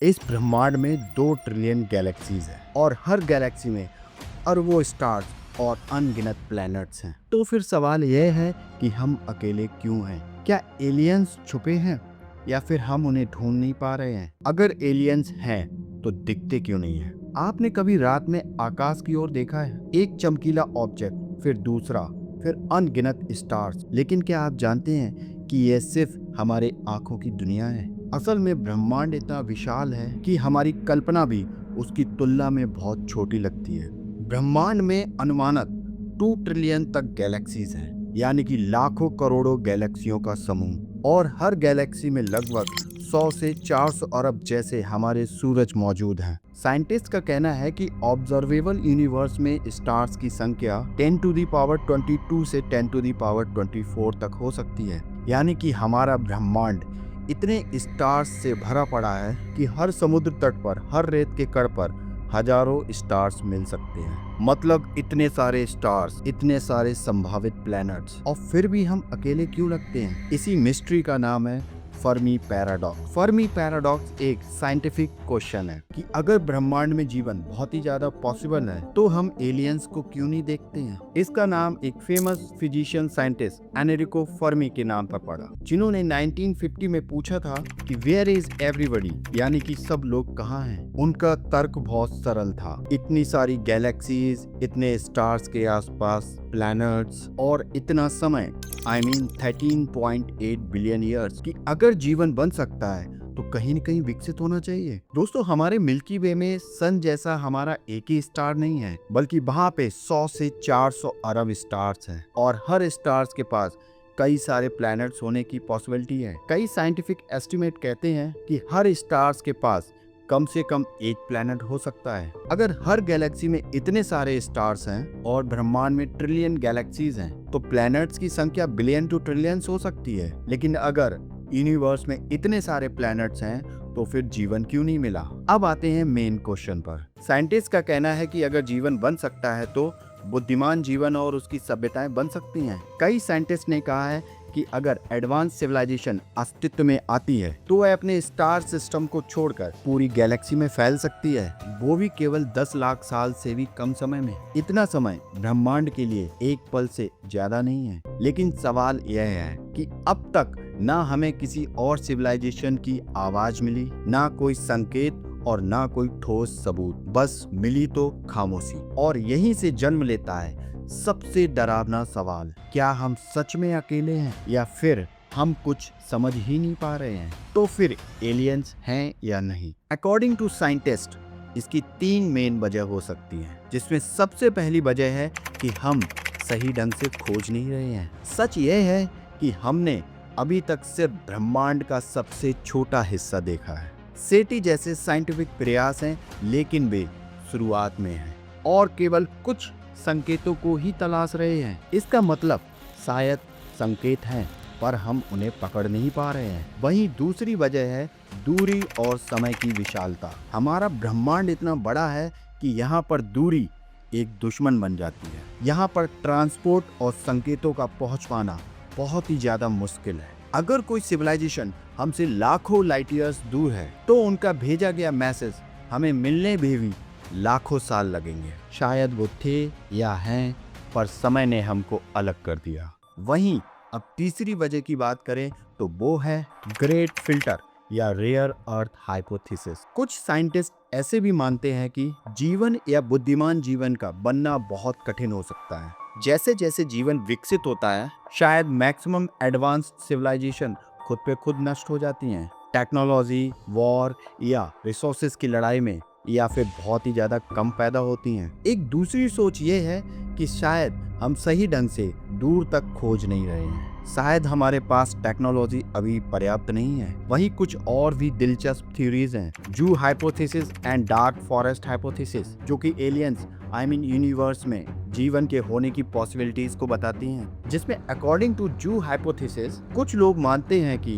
इस ब्रह्मांड में 2 ट्रिलियन गैलेक्सीज हैं और हर गैलेक्सी में अरबों स्टार्स और अनगिनत प्लैनेट्स हैं। तो फिर सवाल यह है कि हम अकेले क्यों हैं? क्या एलियंस छुपे हैं या फिर हम उन्हें ढूंढ नहीं पा रहे हैं? अगर एलियंस हैं तो दिखते क्यों नहीं है? आपने कभी रात में आकाश की ओर देखा है? एक चमकीला ऑब्जेक्ट, फिर दूसरा, फिर अनगिनत स्टार्स। लेकिन क्या आप जानते हैं कि यह सिर्फ हमारे आंखों की दुनिया है? असल में ब्रह्मांड इतना विशाल है कि हमारी कल्पना भी उसकी तुलना में बहुत छोटी लगती है। ब्रह्मांड में अनुमानत 2 ट्रिलियन तक गैलेक्सीज हैं, यानी कि लाखों करोड़ों गैलेक्सियों का समूह। और हर गैलेक्सी में लगभग 100 से 400 अरब जैसे हमारे सूरज मौजूद हैं। साइंटिस्ट का कहना है कि ऑब्जर्वेबल यूनिवर्स में स्टार्स की संख्या 10 टू दी पावर 22 से 10 टू दी पावर 24 तक हो सकती है। यानी कि हमारा ब्रह्मांड इतने स्टार्स से भरा पड़ा है कि हर समुद्र तट पर, हर रेत के कण पर हजारों स्टार्स मिल सकते हैं। मतलब इतने सारे स्टार्स, इतने सारे संभावित प्लैनेट्स, और फिर भी हम अकेले क्यों लगते हैं? इसी मिस्ट्री का नाम है फर्मी पैराडॉक्स। फर्मी पैराडॉक्स एक साइंटिफिक क्वेश्चन है कि अगर ब्रह्मांड में जीवन बहुत ही ज्यादा पॉसिबल है तो हम एलियंस को क्यों नहीं देखते हैं? इसका नाम एक famous physician scientist Enrico Fermi के नाम पर पड़ा, जिन्होंने 1950 में पूछा था कि वेयर इज एवरीबॉडी, यानी कि सब लोग कहाँ हैं? उनका तर्क बहुत सरल था। इतनी सारी गैलेक्सीज, इतने स्टार्स के आसपास प्लैनेट्स और इतना समय, I mean 13.8 बिलियन ईयर्स, कि अगर जीवन बन सकता है तो कहीं न कहीं विकसित होना चाहिए। दोस्तों, हमारे मिल्की वे में सन जैसा हमारा एक ही स्टार नहीं है, बल्कि वहाँ पे 100 से 400 अरब स्टार्स हैं और हर स्टार्स के पास कई सारे प्लैनेट्स होने की पॉसिबिलिटी है। कई साइंटिफिक एस्टिमेट कहते हैं कि हर स्टार्स के पास कम से कम एक प्लैनेट हो सकता है। अगर हर गैलेक्सी में इतने सारे स्टार्स हैं और ब्रह्मांड में ट्रिलियन गैलेक्सीज हैं, तो प्लैनेट्स की संख्या बिलियन टू ट्रिलियंस हो सकती है। लेकिन अगर यूनिवर्स में इतने सारे प्लैनेट्स हैं तो फिर जीवन क्यों नहीं मिला? अब आते हैं मेन क्वेश्चन पर। साइंटिस्ट का कहना है कि अगर जीवन बन सकता है तो बुद्धिमान जीवन और उसकी सभ्यताएं बन सकती हैं। कई साइंटिस्ट ने कहा है कि अगर एडवांस सिविलाइजेशन अस्तित्व में आती है तो वह अपने स्टार सिस्टम को छोड़कर पूरी गैलेक्सी में फैल सकती है, वो भी केवल 10 लाख साल से भी कम समय में। इतना समय ब्रह्मांड के लिए एक पल से ज्यादा नहीं है। लेकिन सवाल यह है कि अब तक ना हमें किसी और सिविलाइजेशन की आवाज मिली, ना कोई संकेत और ना कोई ठोस सबूत, बस मिली तो खामोशी। और यहीं से जन्म लेता है सबसे डरावना सवाल, क्या हम सच में अकेले हैं या फिर हम कुछ समझ ही नहीं पा रहे हैं? तो फिर एलियंस हैं या नहीं? अकॉर्डिंग टू साइंटिस्ट इसकी 3 मेन वजह हो सकती है, जिसमें सबसे पहली वजह है कि हम सही ढंग से खोज नहीं रहे हैं। सच यह है कि हमने अभी तक सिर्फ ब्रह्मांड का सबसे छोटा हिस्सा देखा है। सेटी जैसे साइंटिफिक प्रयास हैं, लेकिन वे शुरुआत में हैं और केवल कुछ संकेतों को ही तलाश रहे हैं। इसका मतलब शायद संकेत हैं पर हम उन्हें पकड़ नहीं पा रहे हैं। वहीं दूसरी वजह है दूरी और समय की विशालता। हमारा ब्रह्मांड इतना बड़ा है कि यहाँ पर दूरी एक दुश्मन बन जाती है। यहाँ पर ट्रांसपोर्ट और संकेतों का पहुँच पाना बहुत ही ज्यादा मुश्किल है। अगर कोई सिविलाइजेशन हमसे लाखों लाइट ईयर्स दूर है तो उनका भेजा गया मैसेज हमें मिलने में भी लाखों साल लगेंगे। शायद वो थे या हैं, पर समय ने हमको अलग कर दिया। वहीं अब तीसरी वजह की बात करें तो वो है ग्रेट फिल्टर या रेयर अर्थ हाइपोथेसिस। कुछ साइंटिस्ट ऐसे भी मानते हैं कि जीवन या बुद्धिमान जीवन का बनना बहुत कठिन हो सकता है। जैसे जैसे जीवन विकसित होता है, शायद मैक्सिमम एडवांस्ड सिविलाइजेशन खुद पे खुद नष्ट हो जाती हैं। टेक्नोलॉजी, वॉर या रिसोर्सेज की लड़ाई में, या फिर बहुत ही ज्यादा कम पैदा होती हैं। एक दूसरी सोच ये है कि शायद हम सही ढंग से दूर तक खोज नहीं रहे हैं। शायद हमारे पास टेक्नोलॉजी अभी पर्याप्त नहीं है। वहीं कुछ और भी दिलचस्प थ्योरीज हैं, जू hypothesis and dark forest hypothesis, जो कि एलियंस यूनिवर्स में जीवन के होने की पॉसिबिलिटीज को बताती हैं। जिसमें अकॉर्डिंग टू जू हाइपोथेसिस कुछ लोग मानते हैं कि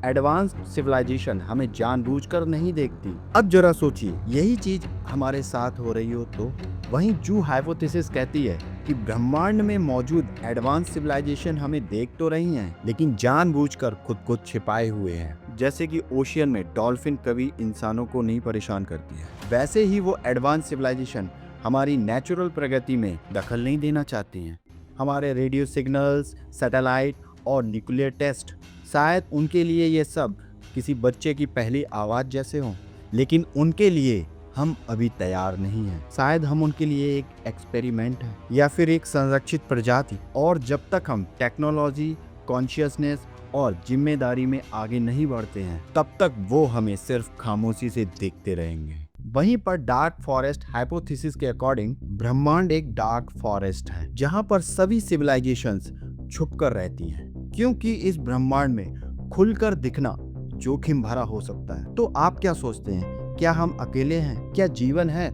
एडवांस्ड सिविलाइजेशन हमें जानबूझकर नहीं देखती। अब जरा सोचिए, यही चीज हमारे साथ हो रही हो तो? वहीं जू हाइपोथेसिस कहती है कि ब्रह्मांड में मौजूद एडवांस सिविलाइजेशन हमें देख तो रही हैं, लेकिन जानबूझकर खुद को छिपाए हुए हैं। जैसे कि ओशियन में डॉल्फिन कभी इंसानों को नहीं परेशान करती है, वैसे ही वो एडवांस सिविलाइजेशन हमारी नेचुरल प्रगति में दखल नहीं देना चाहती हैं। हमारे रेडियो सिग्नल्स, सैटेलाइट और न्यूक्लियर टेस्ट, शायद उनके लिए ये सब किसी बच्चे की पहली आवाज़ जैसे हों, लेकिन उनके लिए हम अभी तैयार नहीं हैं। शायद हम उनके लिए एक एक्सपेरिमेंट है या फिर एक संरक्षित प्रजाति। और जब तक हम टेक्नोलॉजी, कॉन्शियसनेस और जिम्मेदारी में आगे नहीं बढ़ते हैं, तब तक वो हमें सिर्फ खामोशी से देखते रहेंगे। वहीं पर डार्क फॉरेस्ट हाइपोथेसिस के अकॉर्डिंग ब्रह्मांड एक डार्क फॉरेस्ट है जहां पर सभी सिविलाइजेशंस छुपकर रहती हैं, क्योंकि इस ब्रह्मांड में खुलकर दिखना जोखिम भरा हो सकता है। तो आप क्या सोचते हैं? क्या हम अकेले हैं? क्या जीवन है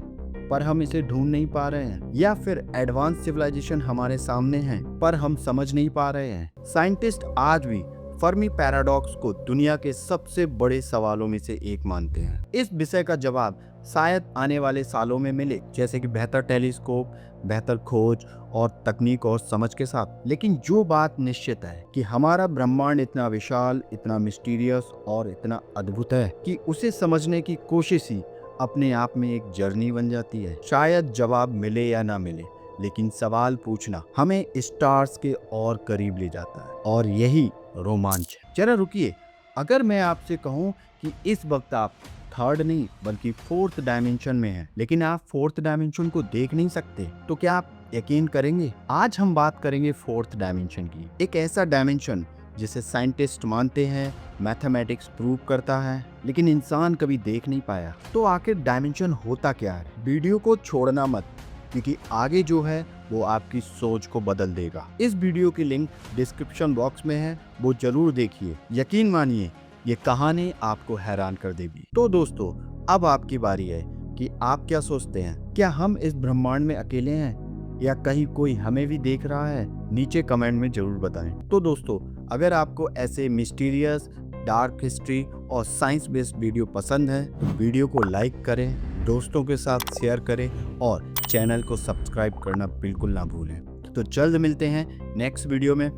पर हम इसे ढूंढ नहीं पा रहे हैं, या फिर एडवांस सिविलाइजेशन हमारे सामने है पर हम समझ नहीं पा रहे हैं? साइंटिस्ट आज भी फर्मी पैराडॉक्स को दुनिया के सबसे बड़े सवालों में से एक मानते हैं। इस विषय का जवाब शायद आने वाले सालों में मिले, जैसे कि बेहतर टेलीस्कोप, बेहतर खोज और तकनीक और समझ के साथ। लेकिन जो बात निश्चित है कि हमारा ब्रह्मांड इतना विशाल, इतना मिस्टीरियस और इतना अद्भुत है कि उसे समझने की कोशिश ही अपने आप में एक जर्नी बन जाती है। शायद जवाब मिले या ना मिले, लेकिन सवाल पूछना हमें स्टार्स के और करीब ले जाता है, और यही रोमांच है। जरा रुकिए, अगर मैं आपसे कहूं कि इस वक्त आप थर्ड नहीं बल्कि फोर्थ डायमेंशन में हैं, लेकिन आप फोर्थ डायमेंशन को देख नहीं सकते, तो क्या आप यकीन करेंगे? आज हम बात करेंगे फोर्थ डायमेंशन की, एक ऐसा डायमेंशन जिसे साइंटिस्ट मानते हैं, मैथमेटिक्स प्रूव करता है, लेकिन इंसान कभी देख नहीं पाया। तो आखिर डायमेंशन होता क्या है? वीडियो को छोड़ना मत, क्योंकि आगे जो है वो आपकी सोच को बदल देगा। इस वीडियो की लिंक डिस्क्रिप्शन बॉक्स में है, वो जरूर देखिए। यकीन मानिए ये कहानी आपको हैरान कर देगी। तो दोस्तों, अब आपकी बारी है कि आप क्या सोचते हैं? क्या हम इस ब्रह्मांड में अकेले हैं या कहीं कोई हमें भी देख रहा है? नीचे कमेंट में जरूर बताएं। तो दोस्तों, अगर आपको ऐसे मिस्टीरियस, डार्क हिस्ट्री और साइंस बेस्ड वीडियो पसंद है तो वीडियो को लाइक करें, दोस्तों के साथ शेयर करें और चैनल को सब्सक्राइब करना बिल्कुल ना भूलें। तो जल्द मिलते हैं नेक्स्ट वीडियो में।